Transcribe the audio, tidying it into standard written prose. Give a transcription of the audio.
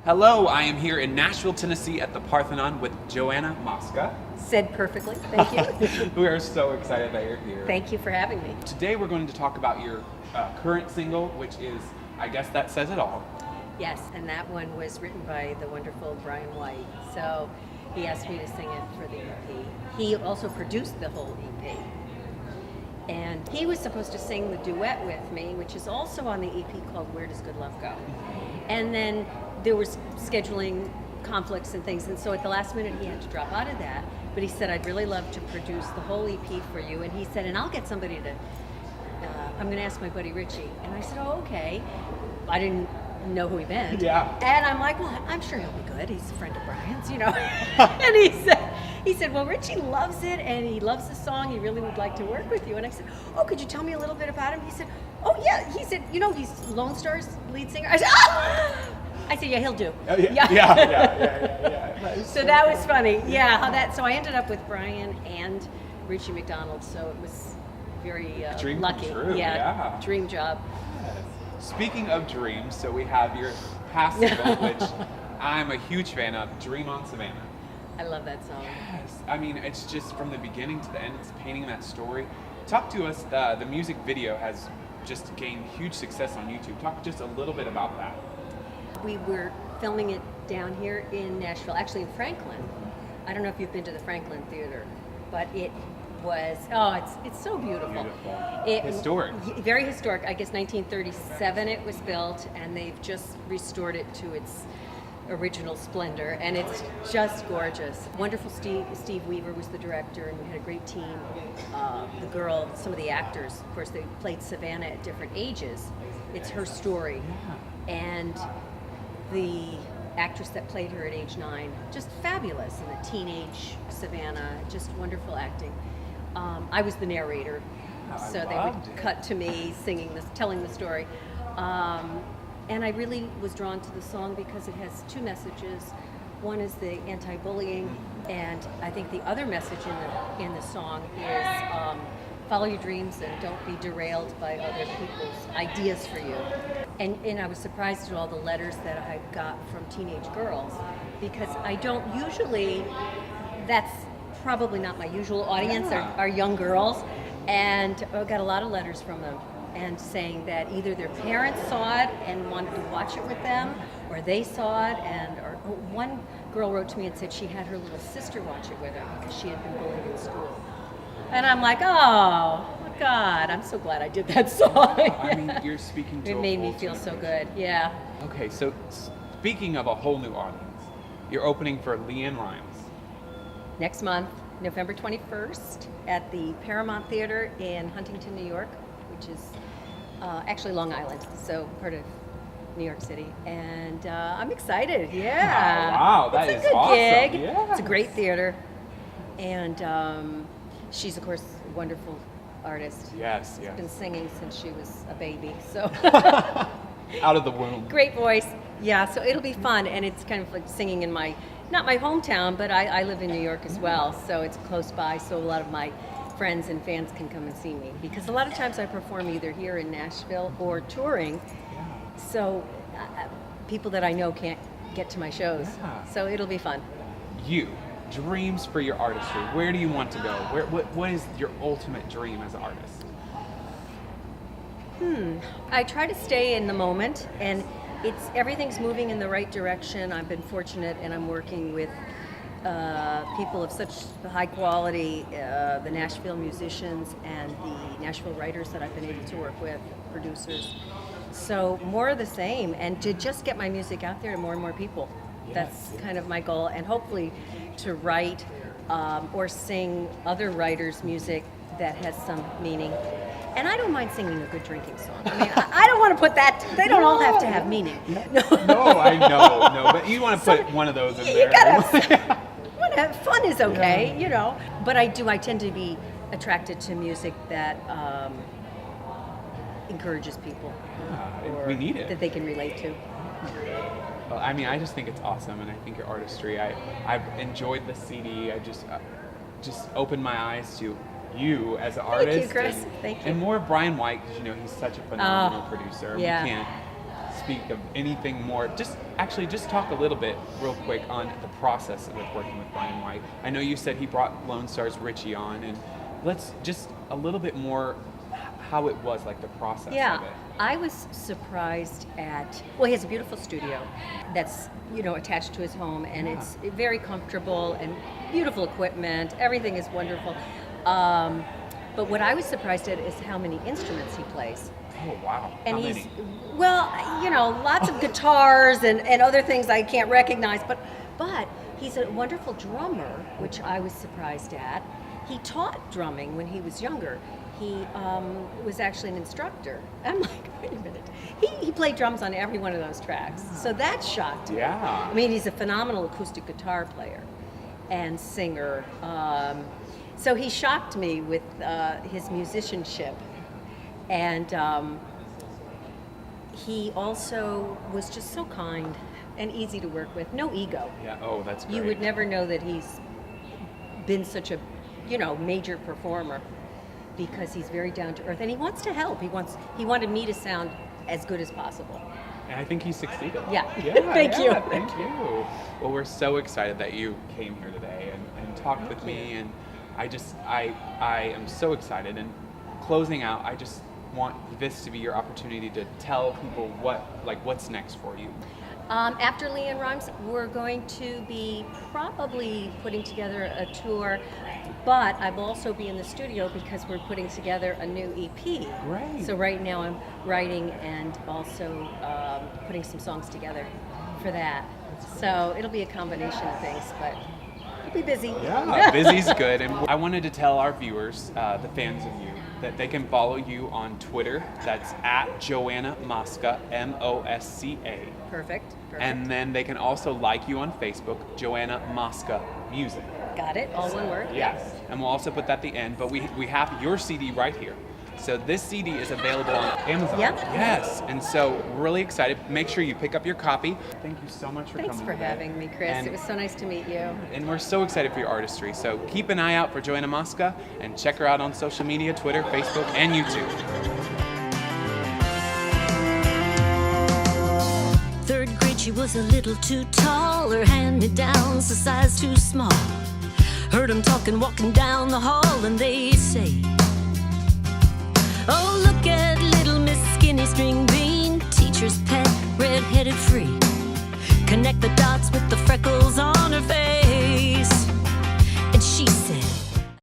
Hello, I am here in Nashville, Tennessee at the Parthenon with Joanna Mosca. Said perfectly. Thank you. We are so excited that you're here. Thank you for having me. Today we're going to talk about your current single, which is, I guess that says it all. Yes, and that one was written by the wonderful Brian White. So he asked me to sing it for the EP. He also produced the whole EP. And he was supposed to sing the duet with me, which is also on the EP called Where Does Good Love Go? And then there was scheduling conflicts and things, and so at the last minute he had to drop out of that. But he said, I'd really love to produce the whole EP for you. And he said, and I'll get somebody to, I'm going to ask my buddy Richie. And I said, oh, okay. I didn't know who he meant. Yeah. And I'm like, well, I'm sure he'll be good. He's a friend of Brian's, you know. And he said, well, Richie loves it, and he loves the song. He really would like to work with you. And I said, oh, could you tell me a little bit about him? He said, oh, yeah. He said, you know, he's Lone Star's lead singer. I said, ah! I said, yeah, he'll do. Oh, yeah. So that was funny. Yeah, so I ended up with Brian and Richie McDonald, so it was very Dream lucky. come true, yeah, dream job. Yes. Speaking of dreams, so we have your past single, which I'm a huge fan of, Dream on Savannah. I love that song. Yes, I mean, it's just from the beginning to the end, it's painting that story. Talk to us, the music video has just gained huge success on YouTube. Talk just a little bit about that. We were filming it down here in Nashville, actually in Franklin. I don't know if you've been to the Franklin Theater, but it was, it's so beautiful. Historic. Very historic. I guess 1937 it was built, and they've just restored it to its original splendor, and it's just gorgeous. Wonderful Steve Weaver was the director, and we had a great team. The girl, some of the actors, of course, they played Savannah at different ages. It's her story. And the actress that played her at age 9, just fabulous, and the teenage Savannah, just wonderful acting. I was the narrator, so they would cut to me singing this, telling the story. And I really was drawn to the song because it has two messages. One is the anti-bullying, and I think the other message in the song is follow your dreams and don't be derailed by other people's ideas for you. And I was surprised at all the letters that I got from teenage girls, because I don't usually, that's probably not my usual audience, are young girls, and I got a lot of letters from them, and saying that either their parents saw it and wanted to watch it with them, or they saw it, or one girl wrote to me and said she had her little sister watch it with her because she had been bullied in school. And I'm like, oh my God, I'm so glad I did that song. I mean, you're speaking to it made me feel so good, yeah. Okay, so speaking of a whole new audience, you're opening for Leanne Ryan. Next month, November 21st, at the Paramount Theater in Huntington, New York, which is actually Long Island, so part of New York City. And I'm excited, yeah. Wow, that is awesome. It's a good gig. Yes. It's a great theater. And she's, of course, a wonderful artist. Yes. She's been singing since she was a baby, so. Out of the womb. Great voice. Yeah, so it'll be fun, and it's kind of like singing in not my hometown, but I live in New York as well, so it's close by, so a lot of my friends and fans can come and see me, because a lot of times I perform either here in Nashville or touring, so people that I know can't get to my shows, so it'll be fun. Dreams for your artistry, where do you want to go? What is your ultimate dream as an artist? I try to stay in the moment, and everything's moving in the right direction. I've been fortunate, and I'm working with people of such high quality, the Nashville musicians and the Nashville writers that I've been able to work with, producers. So more of the same, and to just get my music out there to more and more people. That's kind of my goal, and hopefully to write or sing other writers' music that has some meaning. And I don't mind singing a good drinking song. I mean, I don't want to put that, they don't all have to have meaning. No, I know, but you want to put one of those in there. You gotta, fun is okay, you know. But I tend to be attracted to music that encourages people. We need it. That they can relate to. Well, I mean, I just think it's awesome, and I think your artistry, I've enjoyed the CD. I just opened my eyes to you as an artist. Thank you, Chris. Thank you. And more of Brian White, because he's such a phenomenal producer. Yeah. We can't speak of anything more, just talk a little bit real quick on the process with working with Brian White. I know you said he brought Lone Star's Richie on, and let's just a little bit more how it was, like the process of it. I was surprised well, he has a beautiful studio that's, attached to his home, and it's very comfortable and beautiful equipment. Everything is wonderful. But what I was surprised at is how many instruments he plays. Oh, wow. And how he's, many? well, lots of guitars and other things I can't recognize, but he's a wonderful drummer, which I was surprised at. He taught drumming when he was younger. He was actually an instructor. I'm like, wait a minute. He played drums on every one of those tracks. So that shocked me. Yeah. I mean, he's a phenomenal acoustic guitar player and singer. So he shocked me with his musicianship. And he also was just so kind and easy to work with. No ego. Yeah. Oh, that's great. You would never know that he's been such a, major performer, because he's very down to earth and he wants to help. He wanted me to sound as good as possible. And I think he succeeded. Yeah. Thank you. Thank you. Well, we're so excited that you came here today and talked with me, and I am so excited. And closing out, I just want this to be your opportunity to tell people what's next for you. After Leanne Rhymes, we're going to be probably putting together a tour, but I'll also be in the studio because we're putting together a new EP. Great. So right now I'm writing and also putting some songs together for that. So it'll be a combination of things, but it'll be busy. Yeah, busy's good. And I wanted to tell our viewers, the fans of you, that they can follow you on Twitter. That's at Joanna Mosca, Mosca. Perfect. And then they can also like you on Facebook, Joanna Mosca Music. Got it? All one word? Yes. And we'll also put that at the end, but we have your CD right here. So this CD is available on Amazon. Yep. Yes. And so really excited. Make sure you pick up your copy. Thank you so much for coming. Thanks for today. having me, Chris. And it was so nice to meet you. And we're so excited for your artistry. So keep an eye out for Joanna Mosca and check her out on social media, Twitter, Facebook, and YouTube. Third grade, she was a little too tall. Her hand-me-downs a size too small. Heard them talking, walking down the hall, and they say, oh, look at little Miss Skinny String Bean, teacher's pet, red-headed free. Connect the dots with the freckles on her face.